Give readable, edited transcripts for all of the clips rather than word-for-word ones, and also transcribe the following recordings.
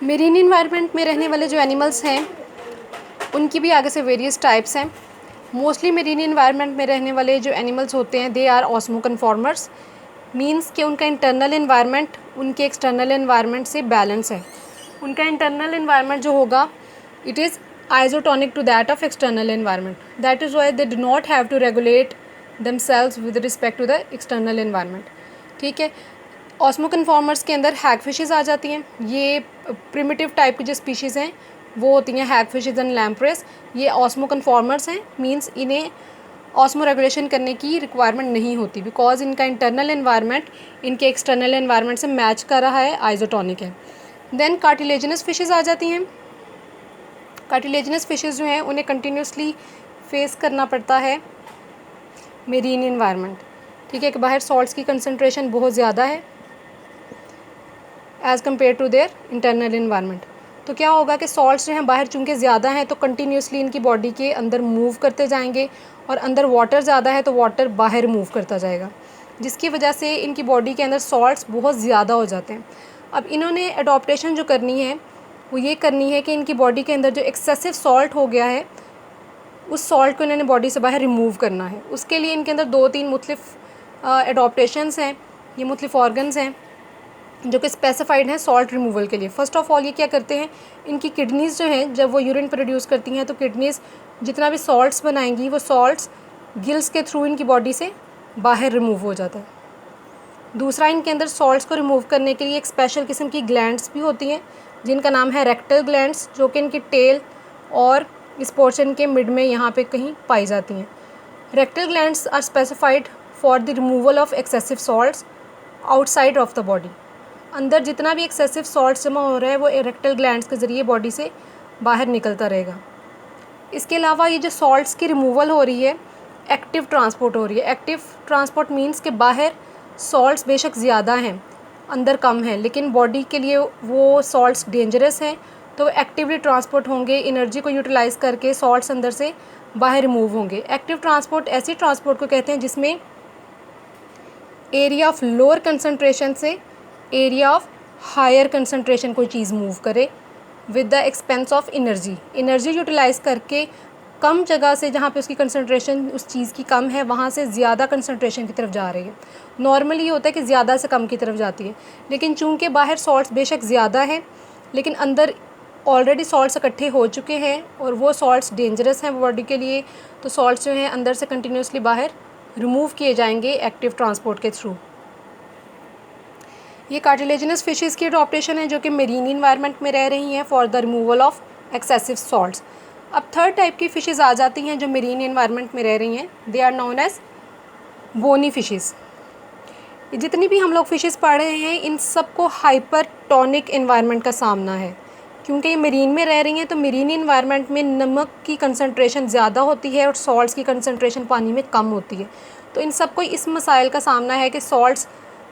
Marine environment में रहने वाले जो एनिमल्स हैं उनकी भी आगे से वेरियस टाइप्स हैं। मोस्टली मेरीन इन्वायरमेंट में रहने वाले जो एनिमल्स होते हैं दे आर ऑस्मोकन्फॉर्मर्स, मीन्स कि उनका इंटरनल इन्वायरमेंट उनके एक्सटर्नल इन्वायरमेंट से बैलेंस है। उनका इंटरनल इन्वायरमेंट जो होगा it is isotonic to that of external environment. That is why they do not have to regulate themselves with respect to the external environment. ठीक है, ऑस्मोकन्फॉर्मर्स के अंदर हैगफिशेस आ जाती हैं। ये प्रिमिटिव टाइप की जो स्पीशीज़ हैं वो होती हैं हैगफिशेस एंड लैम्प्रेस। ये ऑस्मोकन्फॉर्मर्स हैं, मींस इन्हें ऑस्मो रेगुलेशन करने की रिक्वायरमेंट नहीं होती बिकॉज इनका इंटरनल इन्वायरमेंट इनके एक्सटर्नल इन्वायरमेंट से मैच कर रहा है, आइसोटोनिक है। देन कार्टिलेजिनस फिशेस आ जाती हैं। कार्टिलेजिनस फिशेस जो हैं उन्हें कंटिन्यूसली फेस करना पड़ता है मेरीन इन्वायरमेंट। ठीक है, कि बाहर सॉल्ट्स की कंसनट्रेशन बहुत ज़्यादा है as compare to their internal environment. तो क्या होगा कि सॉल्ट्स जो हैं बाहर चूँकि ज़्यादा हैं तो कंटिन्यूसली इनकी बॉडी के अंदर मूव करते जाएंगे, और अंदर वाटर ज़्यादा है तो वाटर बाहर मूव करता जाएगा, जिसकी वजह से इनकी बॉडी के अंदर सॉल्ट्स बहुत ज़्यादा हो जाते हैं। अब इन्होंने अडॉप्टेशन जो करनी है वो ये करनी है कि इनकी बॉडी के अंदर जो एक्सेसिव सॉल्ट हो गया है उस सॉल्ट को इन्होंने बॉडी से बाहर रिमूव करना है। उसके लिए इनके अंदर 2-3 मुख्तलिफ अडॉप्टेशंस हैं, ये मुख्तलिफ ऑर्गन्स हैं जो कि स्पेसिफाइड हैं सॉल्ट रिमूवल के लिए। फ़र्स्ट ऑफ़ ऑल ये क्या करते हैं, इनकी किडनीज़ जो हैं जब वो यूरिन प्रोड्यूस करती हैं तो किडनीज़ जितना भी सॉल्ट्स बनाएंगी वो सॉल्ट्स गिल्स के थ्रू इनकी बॉडी से बाहर रिमूव हो जाता है। दूसरा, इनके अंदर सॉल्ट्स को रिमूव करने के लिए एक स्पेशल किस्म की ग्लैंड्स भी होती हैं जिनका नाम है रेक्टल ग्लैंड्स, जो कि इनकी टेल और इस पोर्शन के मिड में यहाँ पे कहीं पाई जाती हैं। Rectal glands are specified for the removal of excessive salts outside of the body. अंदर जितना भी एक्सेसिव सॉल्ट्स जमा हो रहा है वो रेक्टल ग्लैंड्स के ज़रिए बॉडी से बाहर निकलता रहेगा। इसके अलावा ये जो सॉल्ट्स की रिमूवल हो रही है एक्टिव ट्रांसपोर्ट हो रही है। एक्टिव ट्रांसपोर्ट मींस के बाहर सॉल्ट्स बेशक ज़्यादा हैं अंदर कम है, लेकिन बॉडी के लिए वो सॉल्ट्स डेंजरस हैं तो एक्टिवली ट्रांसपोर्ट होंगे, एनर्जी को यूटिलाइज़ करके सॉल्ट्स अंदर से बाहर रिमूव होंगे। एक्टिव ट्रांसपोर्ट ऐसी ट्रांसपोर्ट को कहते हैं जिसमें एरिया ऑफ लोअर कंसनट्रेशन से एरिया ऑफ हायर कंसनट्रेशन कोई चीज़ मूव करे with the expense of energy utilize करके कम जगह से जहाँ पे उसकी कंसनट्रेशन उस चीज़ की कम है वहाँ से ज़्यादा कंसनट्रेशन की तरफ जा रही है। नॉर्मली ये होता है कि ज़्यादा से कम की तरफ जाती है, लेकिन चूंकि बाहर सॉल्ट्स बेशक ज़्यादा है लेकिन अंदर ऑलरेडी सॉल्ट्स इकट्ठे हो चुके हैं और वो सॉल्ट्स डेंजरस हैं बॉडी के लिए, तो सॉल्ट्स जो हैं अंदर से कंटिन्यूसली बाहर रिमूव किए जाएंगे एक्टिव ट्रांसपोर्ट के थ्रू। ये कार्टिलेजिनस फिशेज़ की अडॉप्टेशन है जो कि मेरीन इन्वायरमेंट में रह रही हैं for the removal of excessive salts. अब थर्ड टाइप की फ़िशेज़ आ जाती हैं जो मेरीन इन्वायरमेंट में रह रही हैं, they are known as bony fishes. जितनी भी हम लोग फ़िशेज़ पढ़ रहे हैं इन सबको हाइपरटोनिक इन्वायरमेंट का सामना है, क्योंकि ये मेरीन में रह रही हैं तो मेरीन इन्वायरमेंट में नमक की कंसनट्रेशन ज़्यादा होती है और सॉल्ट्स की कंसनट्रेशन पानी में कम होती है। तो इन सबको इस मसाइल का सामना है कि सॉल्ट्स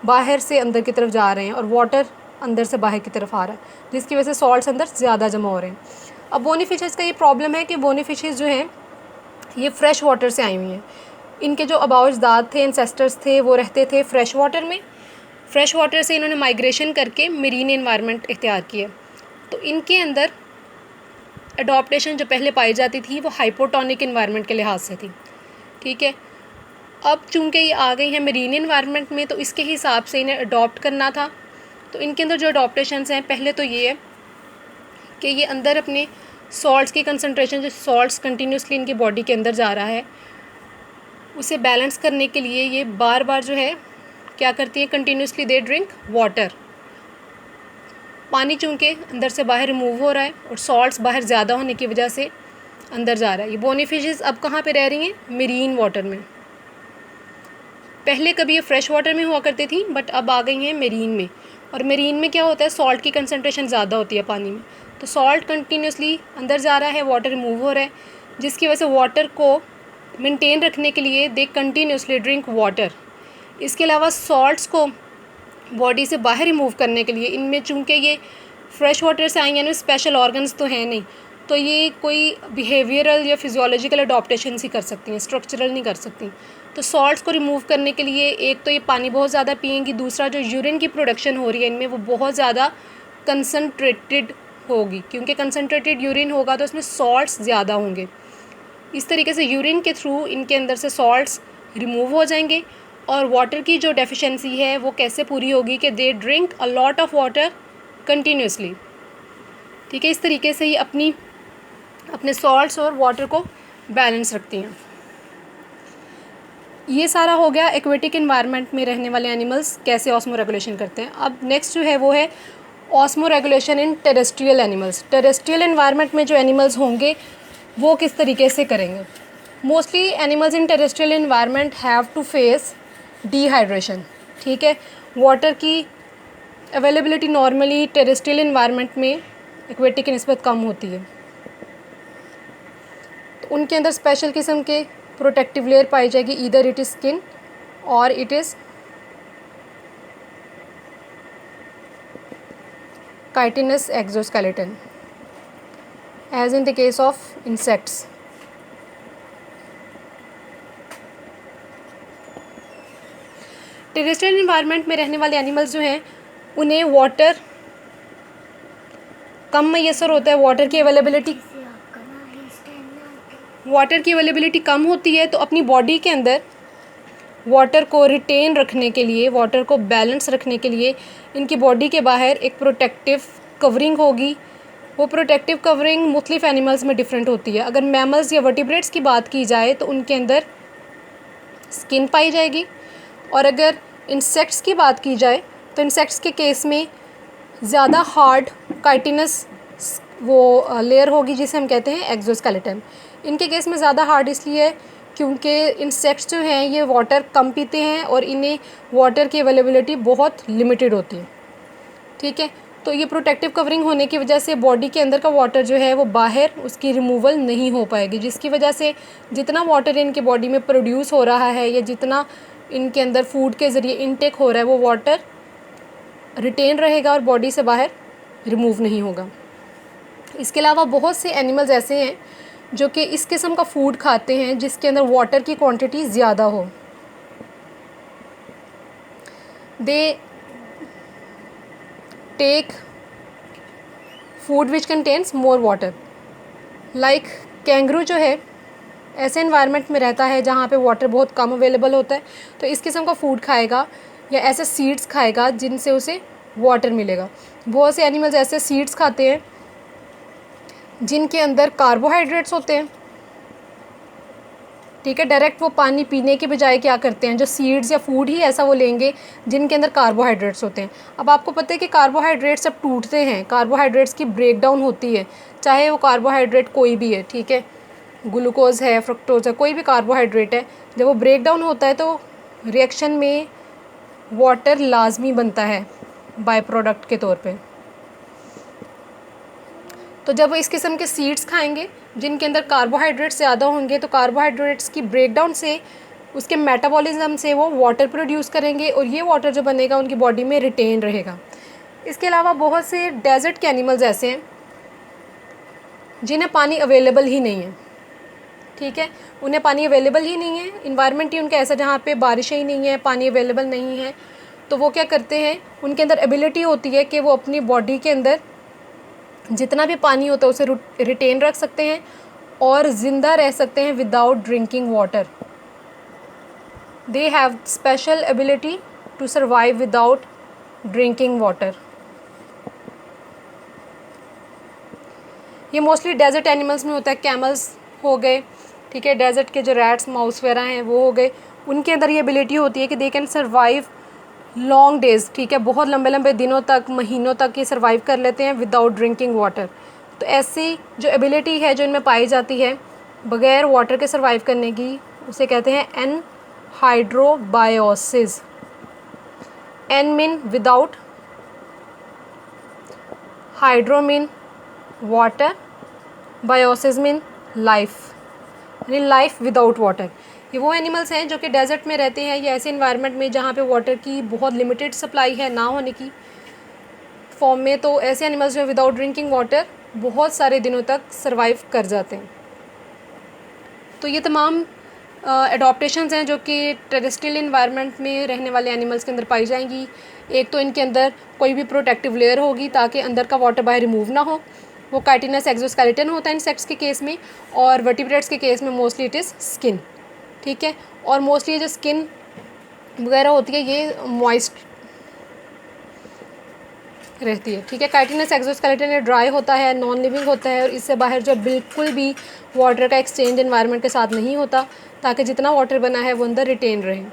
बाहर से अंदर की तरफ जा रहे हैं और वाटर अंदर से बाहर की तरफ आ रहा है, जिसकी वजह से सॉल्ट्स अंदर ज़्यादा जमा हो रहे हैं। अब बोनी फिशेज़ का ये प्रॉब्लम है कि बोनी फिशेज़ जो हैं ये फ़्रेश वाटर से आई हुई हैं। इनके जो आबाओ अजदाद थे, एंसेस्टर्स थे, वो रहते थे फ़्रेश वाटर में। फ़्रेश वाटर से इन्होंने माइग्रेशन करके मेरीन इन्वायरमेंट इख्तियार किया, तो इनके अंदर अडॉप्टेशन जो पहले पाई जाती थी वो हाइपोटोनिक इन्वायरमेंट के लिहाज से थी। ठीक है, अब चूँकि ये आ गई हैं मेरीन इन्वायरमेंट में तो इसके हिसाब से इन्हें अडॉप्ट करना था। तो इनके अंदर जो अडॉप्टेशंस हैं, पहले तो ये है कि ये अंदर अपने सॉल्ट्स की कंसनट्रेशन, जो सॉल्ट्स कंटिन्यूसली इनकी बॉडी के अंदर जा रहा है उसे बैलेंस करने के लिए ये बार बार जो है क्या करती है, कंटिन्यूसली दे ड्रिंक वाटर। पानी चूँकि अंदर से बाहर रिमूव हो रहा है और सॉल्ट्स बाहर ज़्यादा होने की वजह से अंदर जा रहा है। ये बोनी फिशेज़ अब कहाँ पे रह रही हैं, मेरीन वाटर में। पहले कभी ये फ़्रेश वाटर में हुआ करती थी बट अब आ गई हैं मेरीन में। और मेरीन में क्या होता है, सॉल्ट की कंसनट्रेशन ज़्यादा होती है पानी में, तो सॉल्ट कंटिन्यूसली अंदर जा रहा है, वाटर रिमूव हो रहा है, जिसकी वजह से वाटर को मेंटेन रखने के लिए दे कंटिन्यूसली ड्रिंक वाटर। इसके अलावा सॉल्ट्स को बॉडी से बाहर रिमूव करने के लिए इनमें चूँकि ये फ़्रेश वाटर से आई हैं, स्पेशल ऑर्गन्स तो हैं नहीं, तो ये कोई बिहेवियरल या फिजियोलॉजिकल अडॉप्टेशन ही कर सकती हैं, स्ट्रक्चरल नहीं कर सकती। तो सॉल्ट्स को रिमूव करने के लिए एक तो ये पानी बहुत ज़्यादा पिएंगी, दूसरा जो यूरिन की प्रोडक्शन हो रही है इनमें वो बहुत ज़्यादा कंसनट्रेटेड होगी, क्योंकि कंसनट्रेटेड यूरिन होगा तो उसमें सॉल्ट्स ज़्यादा होंगे। इस तरीके से यूरिन के थ्रू इनके अंदर से सॉल्ट्स रिमूव हो जाएंगे। और वाटर की जो डेफिशिएंसी है वो कैसे पूरी होगी कि they drink a lot of water continuously. ठीक है, इस तरीके से ये अपने सॉल्ट्स और वाटर को बैलेंस रखती हैं। ये सारा हो गया एक्वेटिक इन्वायरमेंट में रहने वाले एनिमल्स कैसे ऑस्मो रेगुलेशन करते हैं। अब नेक्स्ट जो है वो है osmoregulation in terrestrial animals. Terrestrial environment में जो एनिमल्स होंगे वो किस तरीके से करेंगे। Mostly animals in terrestrial environment have to face dehydration. ठीक है, वाटर की अवेलेबिलिटी नॉर्मली टेरेस्ट्रियल इन्वायरमेंट में एक्वेटिक की निस्बत कम होती है। तो उनके अंदर स्पेशल किस्म के प्रोटेक्टिव लेयर पाई जाएगी, ईदर इट इज़ स्किन और it is chitinous exoskeleton as in the case of insects. Terrestrial environment में रहने वाले एनिमल्स जो हैं उन्हें वाटर कम मैसर होता है, वाटर की अवेलेबिलिटी कम होती है। तो अपनी बॉडी के अंदर वाटर को रिटेन रखने के लिए, वाटर को बैलेंस रखने के लिए इनकी बॉडी के बाहर एक प्रोटेक्टिव कवरिंग होगी। वो प्रोटेक्टिव कवरिंग मुख्तलिफ एनिमल्स में डिफरेंट होती है। अगर मैमल्स या वर्टिब्रेट्स की बात की जाए तो उनके अंदर स्किन पाई जाएगी, और अगर इंसेक्ट्स की बात की जाए तो इंसेक्ट्स के केस में ज़्यादा हार्ड काइटिनस वो लेयर होगी जिसे हम कहते हैं एक्सोस्केलेटन। इनके केस में ज़्यादा हार्ड इसलिए है क्योंकि इंसेक्ट्स जो हैं ये वाटर कम पीते हैं और इन्हें वाटर की अवेलेबिलिटी बहुत लिमिटेड होती है। ठीक है, तो ये प्रोटेक्टिव कवरिंग होने की वजह से बॉडी के अंदर का वाटर जो है वो बाहर उसकी रिमूवल नहीं हो पाएगी, जिसकी वजह से जितना वाटर इनके बॉडी में प्रोड्यूस हो रहा है या जितना इनके अंदर फूड के ज़रिए इनटेक हो रहा है वो वाटर रिटेन रहेगा और बॉडी से बाहर रिमूव नहीं होगा। इसके अलावा बहुत से एनिमल्स ऐसे हैं जो कि इस किस्म का फूड खाते हैं जिसके अंदर वाटर की क्वांटिटी ज़्यादा हो। They take food which contains more water. Like kangaroo जो है ऐसे इन्वायरमेंट में रहता है जहाँ पे वाटर बहुत कम अवेलेबल होता है, तो इस किस्म का फूड खाएगा या ऐसे सीड्स खाएगा जिनसे उसे वाटर मिलेगा। बहुत से एनिमल्स ऐसे सीड्स खाते हैं जिनके अंदर कार्बोहाइड्रेट्स होते हैं। ठीक है, डायरेक्ट वो पानी पीने के बजाय क्या करते हैं, जो सीड्स या फूड ही ऐसा वो लेंगे जिनके अंदर कार्बोहाइड्रेट्स होते हैं। अब आपको पता है कि कार्बोहाइड्रेट्स जब टूटते हैं, कार्बोहाइड्रेट्स की ब्रेक डाउन होती है, चाहे वो कार्बोहाइड्रेट कोई भी है, ठीक है, ग्लूकोज है, फ्रक्टोज है, कोई भी कार्बोहाइड्रेट है, जब वो ब्रेक डाउन होता है तो रिएक्शन में वाटर लाजमी बनता है बाय प्रोडक्ट के तौर पे। तो जब वो इस किस्म के सीड्स खाएंगे जिनके अंदर कार्बोहाइड्रेट्स ज़्यादा होंगे तो कार्बोहाइड्रेट्स की ब्रेकडाउन से, उसके मेटाबॉलिज्म से वो वाटर प्रोड्यूस करेंगे और ये वाटर जो बनेगा उनकी बॉडी में रिटेन रहेगा। इसके अलावा बहुत से डेजर्ट के एनिमल्स ऐसे हैं जिन्हें पानी अवेलेबल ही नहीं है। ठीक है, उन्हें पानी अवेलेबल ही नहीं है, इन्वायरमेंट ही उनका ऐसा जहाँ पे बारिशें ही नहीं है, पानी अवेलेबल नहीं है, तो वो क्या करते हैं, उनके अंदर एबिलिटी होती है कि वो अपनी बॉडी के अंदर जितना भी पानी होता है उसे रिटेन रख सकते हैं और ज़िंदा रह सकते हैं without drinking water. They have special ability to survive without drinking water. ये मोस्टली डेजर्ट एनिमल्स में होता है। कैमल्स हो गए, ठीक है, डेजर्ट के जो रैट्स माउस वगैरह हैं वो हो गए, उनके अंदर ये एबिलिटी होती है कि they can survive long days. ठीक है, बहुत लंबे लंबे दिनों तक, महीनों तक ये सर्वाइव कर लेते हैं विदाउट ड्रिंकिंग वाटर। तो ऐसी जो एबिलिटी है जो इनमें पाई जाती है बग़ैर वाटर के सर्वाइव करने की, उसे कहते हैं anhydrobiosis. An mean without, hydro mean water, biosis mean life, यानी लाइफ विदाउट वाटर। ये वो एनिमल्स हैं जो कि डेजर्ट में रहते हैं या ऐसे इन्वायरमेंट में जहाँ पे वाटर की बहुत लिमिटेड सप्लाई है ना होने की फॉर्म में, तो ऐसे एनिमल्स जो विदाउट ड्रिंकिंग वाटर बहुत सारे दिनों तक सर्वाइव कर जाते हैं। तो ये तमाम एडॉप्टेशंस हैं जो कि टेरेस्ट्रियल इन्वायरमेंट में रहने वाले एनिमल्स के अंदर पाई जाएंगी। एक तो इनके अंदर कोई भी प्रोटेक्टिव लेयर होगी ताकि अंदर का वाटर बाहर रिमूव ना हो, वो काइटिनस एक्सोस्केलेटन होता है इंसेक्ट्स के केस में, और वर्टिब्रेट्स के केस में मोस्टली इट इज़ स्किन। ठीक है, और मोस्टली जो स्किन वगैरह होती है ये मॉइस्ट रहती है। ठीक है, काइटिनस एक्सोस्केलेटन ड्राई होता है, नॉन लिविंग होता है, और इससे बाहर जो बिल्कुल भी वाटर का एक्सचेंज एनवायरनमेंट के साथ नहीं होता, ताकि जितना वाटर बना है वो अंदर रिटेन रहे।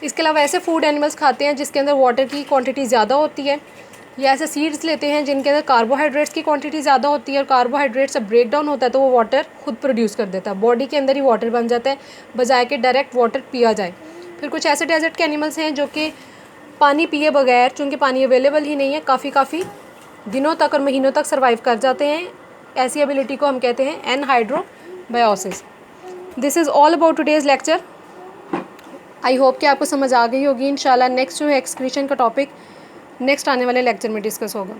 इसके अलावा ऐसे फूड एनिमल्स खाते हैं जिसके अंदर वाटर की क्वांटिटी ज़्यादा होती है, या ऐसे सीड्स लेते हैं जिनके अंदर कार्बोहाइड्रेट्स की क्वांटिटी ज़्यादा होती है, और कार्बोहाइड्रेट से ब्रेक डाउन होता है तो वो वाटर खुद प्रोड्यूस कर देता है, बॉडी के अंदर ही वाटर बन जाता है बजाय के डायरेक्ट वाटर पिया जाए। फिर कुछ ऐसे डेजर्ट के एनिमल्स हैं जो कि पानी पिए बगैर, चूँकि पानी अवेलेबल ही नहीं है, काफ़ी दिनों तक और महीनों तक सर्वाइव कर जाते हैं। ऐसी एबिलिटी को हम कहते हैं anhydrobiosis. This is all about today's lecture. I hope कि आपको समझ आ गई होगी। इंशाल्लाह नेक्स्ट जो है एक्सक्रीशन का टॉपिक नेक्स्ट आने वाले लेक्चर में डिस्कस होगा।